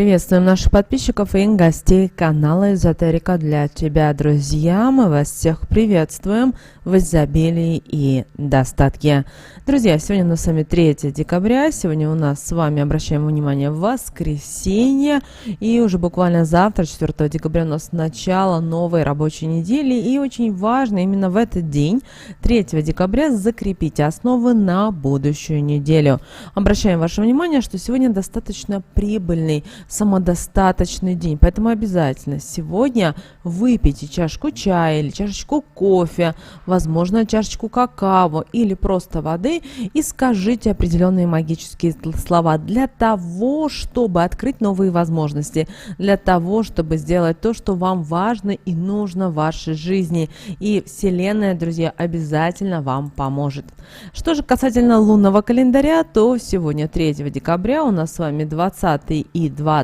Приветствуем наших подписчиков и гостей канала Эзотерика для тебя, друзья. Мы вас всех приветствуем в изобилии и достатке. Друзья, сегодня у нас с вами 3 декабря. Сегодня у нас с вами, обращаем внимание, воскресенье. И уже буквально завтра, 4 декабря, у нас начало новой рабочей недели. И очень важно именно в этот день, 3 декабря, закрепить основы на будущую неделю. Обращаем ваше внимание, что сегодня достаточно прибыльный, самодостаточный день, поэтому обязательно сегодня выпейте чашку чая или чашечку кофе, возможно, чашечку какао или просто воды и скажите определенные магические слова для того, чтобы открыть новые возможности, для того, чтобы сделать то, что вам важно и нужно в вашей жизни. И Вселенная, друзья, обязательно вам поможет. Что же касательно лунного календаря, то сегодня 3 декабря у нас с вами 20 и 21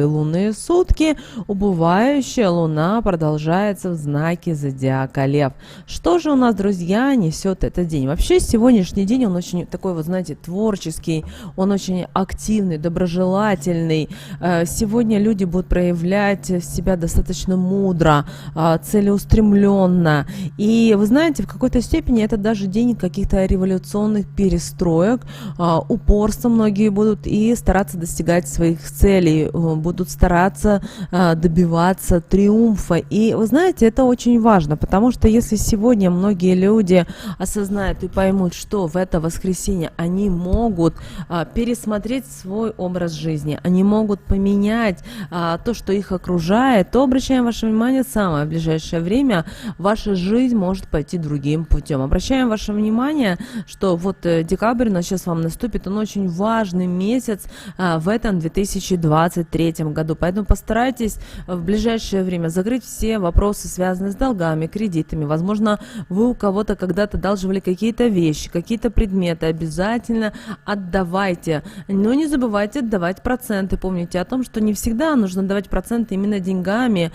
лунные сутки. Убывающая луна продолжается в знаке зодиака Лев. Что же у нас, друзья, несет этот день? Вообще сегодняшний день, он очень такой, вот знаете, творческий, он очень активный, доброжелательный. Сегодня люди будут проявлять себя достаточно мудро, целеустремленно. И вы знаете, в какой-то степени это даже день каких-то революционных перестроек. Упорство многие будут и стараться достигать своих целей, будут стараться добиваться триумфа. И вы знаете, это очень важно, потому что если сегодня многие люди осознают и поймут, что в это воскресенье они могут пересмотреть свой образ жизни, они могут поменять то, что их окружает, то обращаем ваше внимание, в самое ближайшее время ваша жизнь может пойти другим путем. Обращаем ваше внимание, что вот декабрь у нас сейчас вам наступит, он очень важный месяц в этом 2023 году, поэтому постарайтесь в ближайшее время закрыть все вопросы, связанные с долгами, кредитами. Возможно, вы у кого-то когда-то одалживали какие-то вещи, какие-то предметы, обязательно отдавайте, но не забывайте отдавать проценты. Помните о том, что не всегда нужно давать проценты именно деньгами,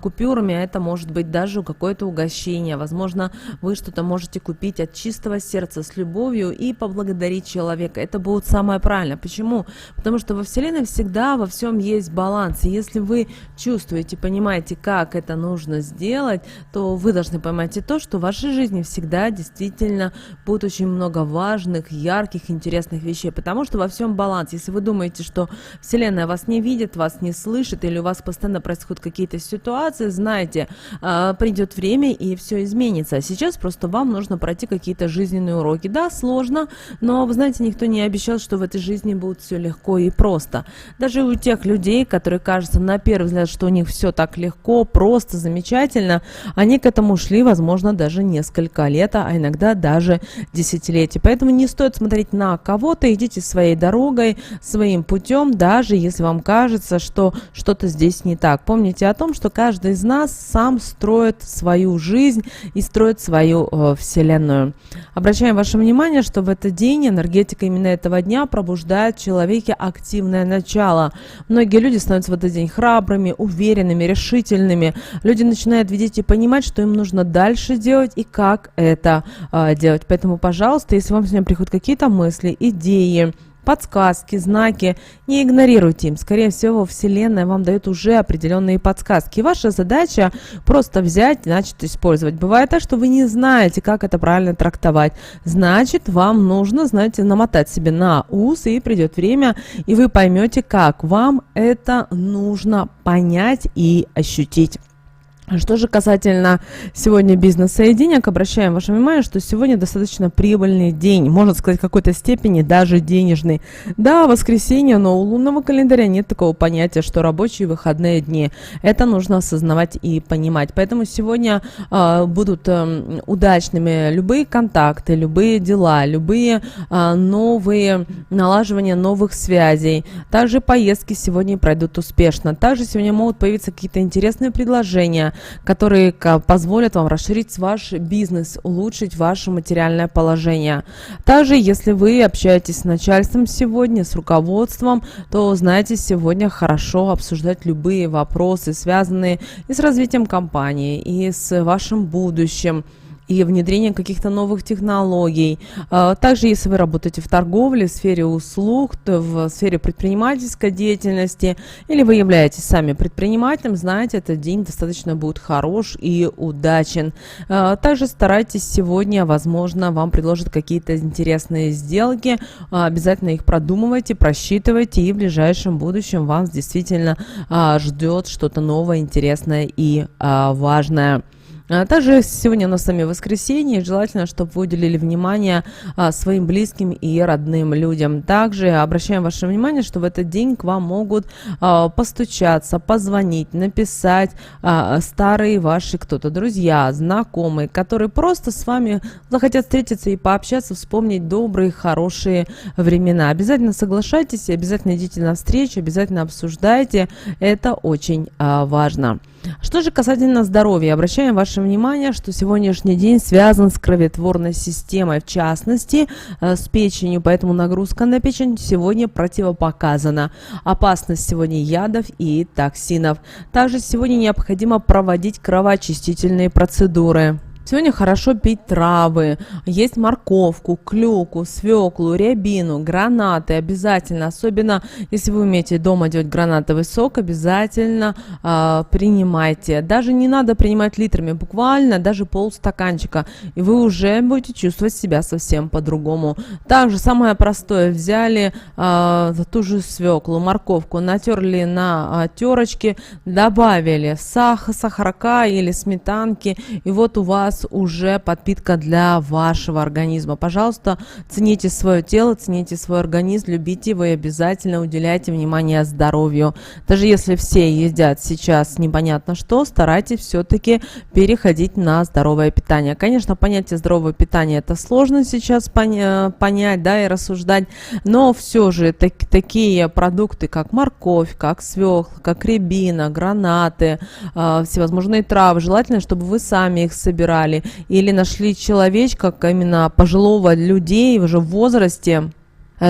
купюрами, а это может быть даже какое-то угощение. Возможно, вы что-то можете купить от чистого сердца, с любовью и поблагодарить человека. Это будет самое правильное. Почему? Потому что во Вселенной всегда во всем есть баланс. И если вы чувствуете, понимаете, как это нужно сделать, то вы должны поймать и то, что в вашей жизни всегда действительно будет очень много важных, ярких, интересных вещей. Потому что во всем баланс. Если вы думаете, что Вселенная вас не видит, вас не слышит, или у вас постоянно происходят какие-то ситуации, знаете, придет время и все изменится. А сейчас просто вам нужно пройти какие-то жизненные уроки. Да, сложно, но, вы знаете, никто не обещал, что в этой жизни будет все легко и просто. Даже у тех людей, которые кажется на первый взгляд, что у них все так легко, просто, замечательно, они к этому шли, возможно, даже несколько лет, а иногда даже десятилетия. Поэтому не стоит смотреть на кого-то, идите своей дорогой, своим путем, даже если вам кажется, что что-то здесь не так. Помните о том, что каждый из нас сам строит свою жизнь и строит свою вселенную. Обращаем ваше внимание, что в этот день энергетика именно этого дня пробуждает в человеке активное начало. Многие люди становятся в этот день храбрыми, уверенными, решительными. Люди начинают видеть и понимать, что им нужно дальше делать и как это делать. Поэтому, пожалуйста, если вам сегодня приходят какие-то мысли, идеи, подсказки, знаки, не игнорируйте им. Скорее всего, Вселенная вам дает уже определенные подсказки. И ваша задача просто взять и начать использовать. Бывает так, что вы не знаете, как это правильно трактовать. Значит, вам нужно, знаете, намотать себе на ус, и придет время, и вы поймете, как вам это нужно понять и ощутить. Что же касательно сегодня бизнес-соединок, обращаем ваше внимание, что сегодня достаточно прибыльный день, можно сказать, в какой-то степени даже денежный. Да, воскресенье, но у лунного календаря нет такого понятия, что рабочие выходные дни. Это нужно осознавать и понимать. Поэтому сегодня будут удачными любые контакты, любые дела, любые новые налаживания новых связей. Также поездки сегодня пройдут успешно. Также сегодня могут появиться какие-то интересные предложения, которые позволят вам расширить ваш бизнес, улучшить ваше материальное положение. Также, если вы общаетесь с начальством сегодня, с руководством, то, знаете, сегодня хорошо обсуждать любые вопросы, связанные и с развитием компании, и с вашим будущим, и внедрение каких-то новых технологий. Также, если вы работаете в торговле, в сфере услуг, то в сфере предпринимательской деятельности, или вы являетесь сами предпринимателем, знаете, этот день достаточно будет хорош и удачен. Также старайтесь сегодня, возможно, вам предложат какие-то интересные сделки, обязательно их продумывайте, просчитывайте, и в ближайшем будущем вас действительно ждет что-то новое, интересное и важное. Также сегодня у нас с вами воскресенье, желательно, чтобы вы уделили внимание своим близким и родным людям. Также обращаем ваше внимание, что в этот день к вам могут постучаться, позвонить, написать старые ваши кто-то друзья, знакомые, которые просто с вами захотят встретиться и пообщаться, вспомнить добрые, хорошие времена. Обязательно соглашайтесь, обязательно идите на встречу, обязательно обсуждайте, это очень важно. Что же касательно здоровья, обращаем ваше внимание, что сегодняшний день связан с кроветворной системой, в частности, с печенью, поэтому нагрузка на печень сегодня противопоказана. Опасность сегодня ядов и токсинов. Также сегодня необходимо проводить кровоочистительные процедуры. Сегодня хорошо пить травы, есть морковку, клюкву, свеклу, рябину, гранаты обязательно. Особенно, если вы умеете дома делать гранатовый сок, обязательно принимайте. Даже не надо принимать литрами, буквально даже полстаканчика, и вы уже будете чувствовать себя совсем по-другому. Также самое простое: взяли ту же свеклу, морковку, натерли на терочке, добавили сахарка или сметанки, и вот у вас уже подпитка для вашего организма. Пожалуйста, цените свое тело, цените свой организм, любите его и обязательно уделяйте внимание здоровью. Даже если все едят сейчас непонятно что, старайтесь все-таки переходить на здоровое питание. Конечно, понятие здорового питания это сложно сейчас понять, да, и рассуждать, но все же такие продукты, как морковь, как свекла, как рябина, гранаты, всевозможные травы, желательно, чтобы вы сами их собирали или нашли человечка, именно пожилого людей уже в возрасте,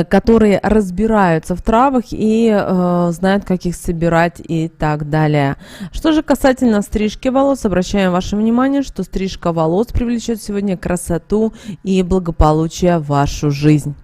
которые разбираются в травах и знают, как их собирать и так далее. Что же касательно стрижки волос, обращаем ваше внимание, что стрижка волос привлечет сегодня красоту и благополучие в вашу жизнь.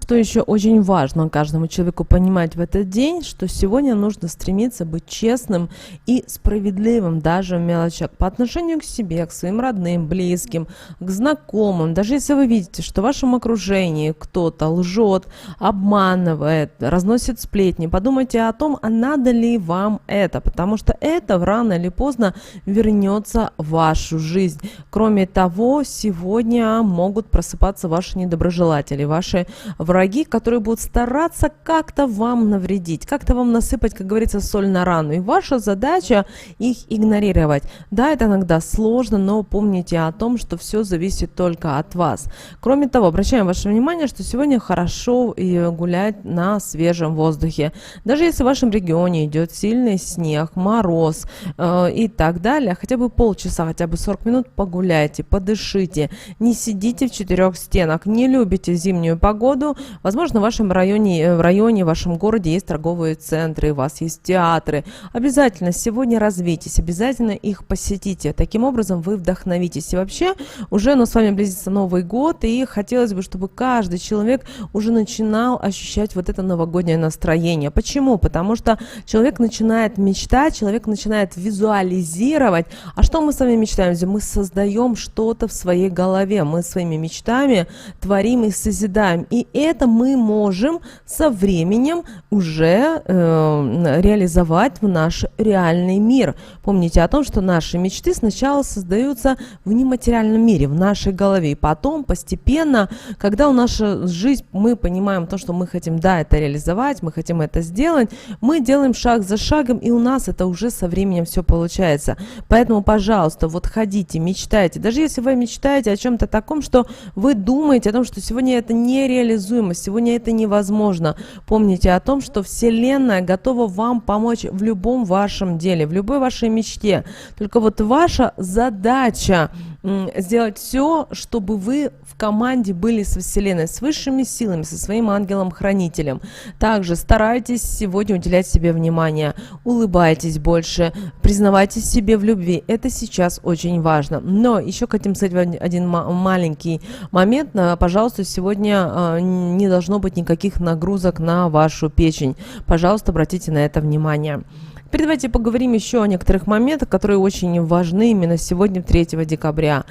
Что еще очень важно каждому человеку понимать в этот день, что сегодня нужно стремиться быть честным и справедливым даже в мелочах по отношению к себе, к своим родным, близким, к знакомым. Даже если вы видите, что в вашем окружении кто-то лжет, обманывает, разносит сплетни, подумайте о том, а надо ли вам это, потому что это рано или поздно вернется в вашу жизнь. Кроме того, сегодня могут просыпаться ваши недоброжелатели, ваши враги, которые будут стараться как-то вам навредить, как-то вам насыпать, как говорится, соль на рану. И ваша задача их игнорировать. Да, это иногда сложно, но помните о том, что все зависит только от вас. Кроме того, обращаем ваше внимание, что сегодня хорошо гулять на свежем воздухе. Даже если в вашем регионе идет сильный снег, мороз и так далее, хотя бы полчаса, хотя бы 40 минут погуляйте, подышите, не сидите в четырех стенах, не любите зимнюю погоду. Возможно, в вашем районе, в вашем городе есть торговые центры, у вас есть театры. Обязательно сегодня развейтесь, обязательно их посетите. Таким образом вы вдохновитесь. И вообще уже с вами близится Новый год, и хотелось бы, чтобы каждый человек уже начинал ощущать вот это новогоднее настроение. Почему? Потому что человек начинает мечтать, человек начинает визуализировать. А что мы с вами мечтаем? Мы создаем что-то в своей голове, мы своими мечтами творим и созидаем. И это мы можем со временем уже реализовать в наш реальный мир. Помните о том, что наши мечты сначала создаются в нематериальном мире, в нашей голове. И потом постепенно, когда у наша жизнь, мы понимаем то, что мы хотим, да, это реализовать, мы хотим это сделать, мы делаем шаг за шагом, и у нас это уже со временем все получается. Поэтому, пожалуйста, вот ходите, мечтайте. Даже если вы мечтаете о чем-то таком, что вы думаете о том, что сегодня это нереализуемо, сегодня это невозможно. Помните о том, что Вселенная готова вам помочь в любом вашем деле, в любой вашей мечте. Только вот ваша задача сделать все, чтобы вы в команде были со Вселенной, с высшими силами, со своим ангелом-хранителем. Также старайтесь сегодня уделять себе внимание, улыбайтесь больше, признавайтесь себе в любви. Это сейчас очень важно. Но еще хотим сказать один маленький момент. Пожалуйста, сегодня не должно быть никаких нагрузок на вашу печень. Пожалуйста, обратите на это внимание. Теперь давайте поговорим еще о некоторых моментах, которые очень важны именно сегодня, 3 декабря.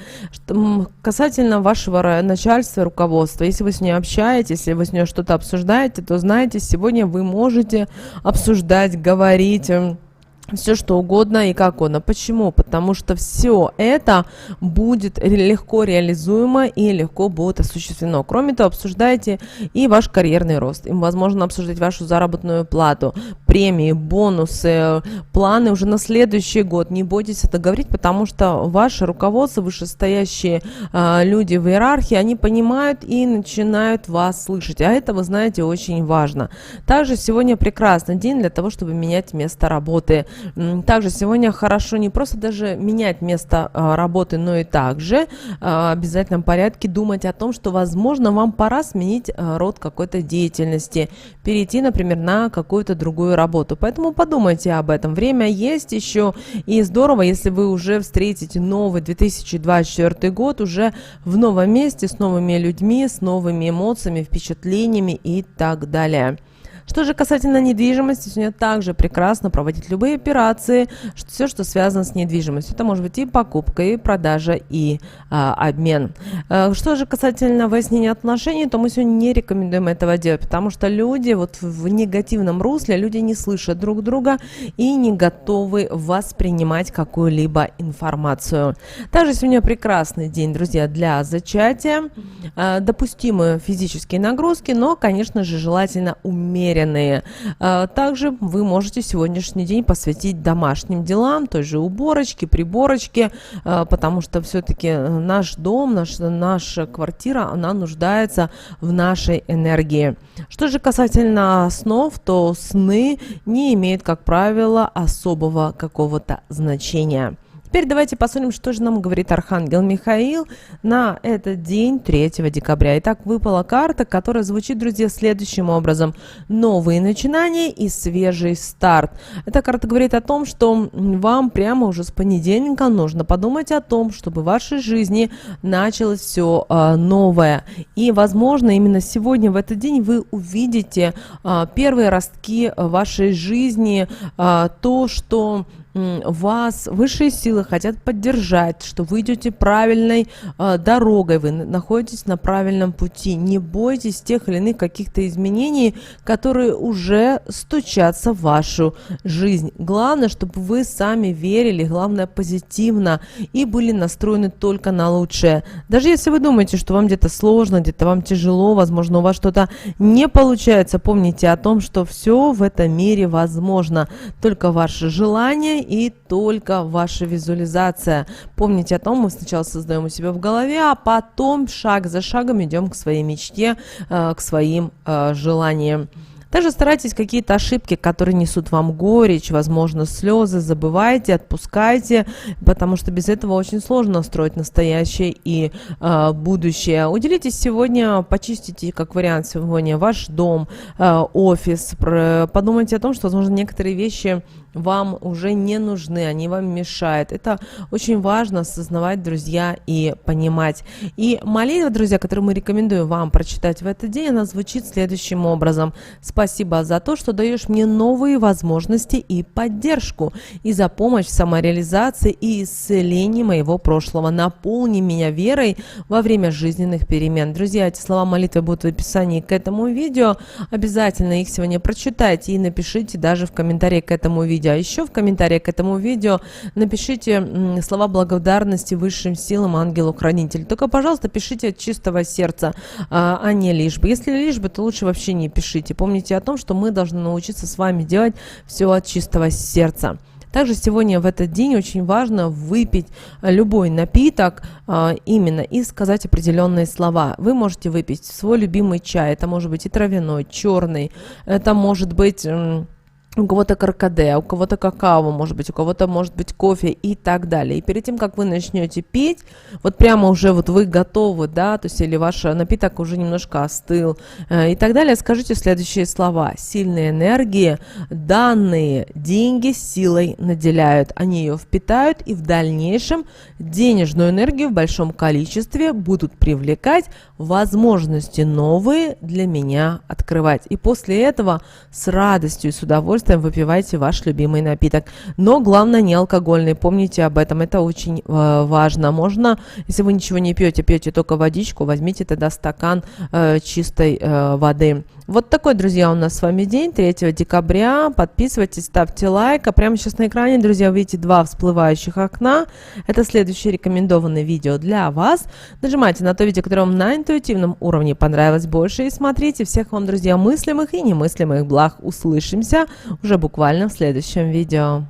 Касательно вашего начальства, руководства. Если вы с ней общаетесь, если вы с ней что-то обсуждаете, то знаете, сегодня вы можете обсуждать, говорить все что угодно и как угодно. Почему? Потому что все это будет легко реализуемо и легко будет осуществлено. Кроме того, обсуждайте и ваш карьерный рост. Им возможно обсуждать вашу заработную плату, премии, бонусы, планы уже на следующий год. Не бойтесь это говорить, потому что ваше руководство, вышестоящие люди в иерархии, они понимают и начинают вас слышать. А это, вы знаете, очень важно. Также сегодня прекрасный день для того, чтобы менять место работы. Также сегодня хорошо не просто даже менять место работы, но и также в обязательном порядке думать о том, что, возможно, вам пора сменить род какой-то деятельности, перейти, например, на какую-то другую работу. Поэтому подумайте об этом. Время есть еще, и здорово, если вы уже встретите новый 2024 год уже в новом месте, с новыми людьми, с новыми эмоциями, впечатлениями и так далее. Что же касательно недвижимости, сегодня также прекрасно проводить любые операции, все, что связано с недвижимостью. Это может быть и покупка, и продажа, и обмен. Что же касательно выяснения отношений, то мы сегодня не рекомендуем этого делать, потому что люди вот в негативном русле, люди не слышат друг друга и не готовы воспринимать какую-либо информацию. Также сегодня прекрасный день, друзья, для зачатия. Допустимы физические нагрузки, но, конечно же, желательно умеренные. Также вы можете сегодняшний день посвятить домашним делам, той же уборочке, приборочке, потому что все-таки наш дом, наша квартира, она нуждается в нашей энергии. Что же касательно снов, то сны не имеют, как правило, особого какого-то значения. Теперь давайте посмотрим, что же нам говорит Архангел Михаил на этот день, 3 декабря. Итак, выпала карта, которая звучит, друзья, следующим образом. Новые начинания и свежий старт. Эта карта говорит о том, что вам прямо уже с понедельника нужно подумать о том, чтобы в вашей жизни началось все новое. И, возможно, именно сегодня, в этот день, вы увидите первые ростки вашей жизни, то, что вас высшие силы хотят поддержать, что вы идете правильной дорогой, вы находитесь на правильном пути. Не бойтесь тех или иных каких-то изменений, которые уже стучатся в вашу жизнь. Главное, чтобы вы сами верили, главное, позитивно и были настроены только на лучшее. Даже если вы думаете, что вам где-то сложно, где-то вам тяжело, возможно, у вас что-то не получается, помните о том, что все в этом мире возможно. Только ваше желание и только ваша визуализация. Помните о том, мы сначала создаем у себя в голове, а потом шаг за шагом идем к своей мечте, к своим желаниям. Также старайтесь какие-то ошибки, которые несут вам горечь, возможно, слезы, забывайте, отпускайте, потому что без этого очень сложно строить настоящее и будущее. Уделитесь сегодня, почистите, как вариант, сегодня ваш дом, офис, подумайте о том, что, возможно, некоторые вещи вам уже не нужны, они вам мешают. Это очень важно осознавать, друзья, и понимать. И молитва, друзья, которую мы рекомендуем вам прочитать в этот день, она звучит следующим образом. Спасибо за то, что даешь мне новые возможности и поддержку, и за помощь в самореализации и исцелении моего прошлого. Наполни меня верой во время жизненных перемен. Друзья, эти слова молитвы будут в описании к этому видео. Обязательно их сегодня прочитайте и напишите даже в комментарии к этому видео. А еще в комментариях к этому видео напишите слова благодарности высшим силам, ангелу-хранителю. Только, пожалуйста, пишите от чистого сердца, а не лишь бы. Если лишь бы, то лучше вообще не пишите. Помните о том, что мы должны научиться с вами делать все от чистого сердца. Также сегодня в этот день очень важно выпить любой напиток именно и сказать определенные слова. Вы можете выпить свой любимый чай. Это может быть и травяной, черный. Это может быть у кого-то каркаде, у кого-то какао, может быть, у кого-то может быть кофе и так далее. И перед тем, как вы начнете пить, вот прямо уже вот вы готовы, да, то есть или ваш напиток уже немножко остыл и так далее, скажите следующие слова. Сильные энергии, данные деньги силой наделяют. Они ее впитают и в дальнейшем денежную энергию в большом количестве будут привлекать, возможности новые для меня открывать. И после этого с радостью и с удовольствием выпивайте ваш любимый напиток. Но главное не алкогольный, помните об этом, это очень важно. Можно, если вы ничего не пьете, пьете только водичку, возьмите тогда стакан чистой воды. Вот такой, друзья, у нас с вами день, 3 декабря. Подписывайтесь, ставьте лайк. А прямо сейчас на экране, друзья, вы видите 2 всплывающих окна. Это следующее рекомендованное видео для вас. Нажимайте на то видео, которое вам на интуитивном уровне понравилось больше. И смотрите. Всех вам, друзья, мыслимых и немыслимых благ. Услышимся уже буквально в следующем видео.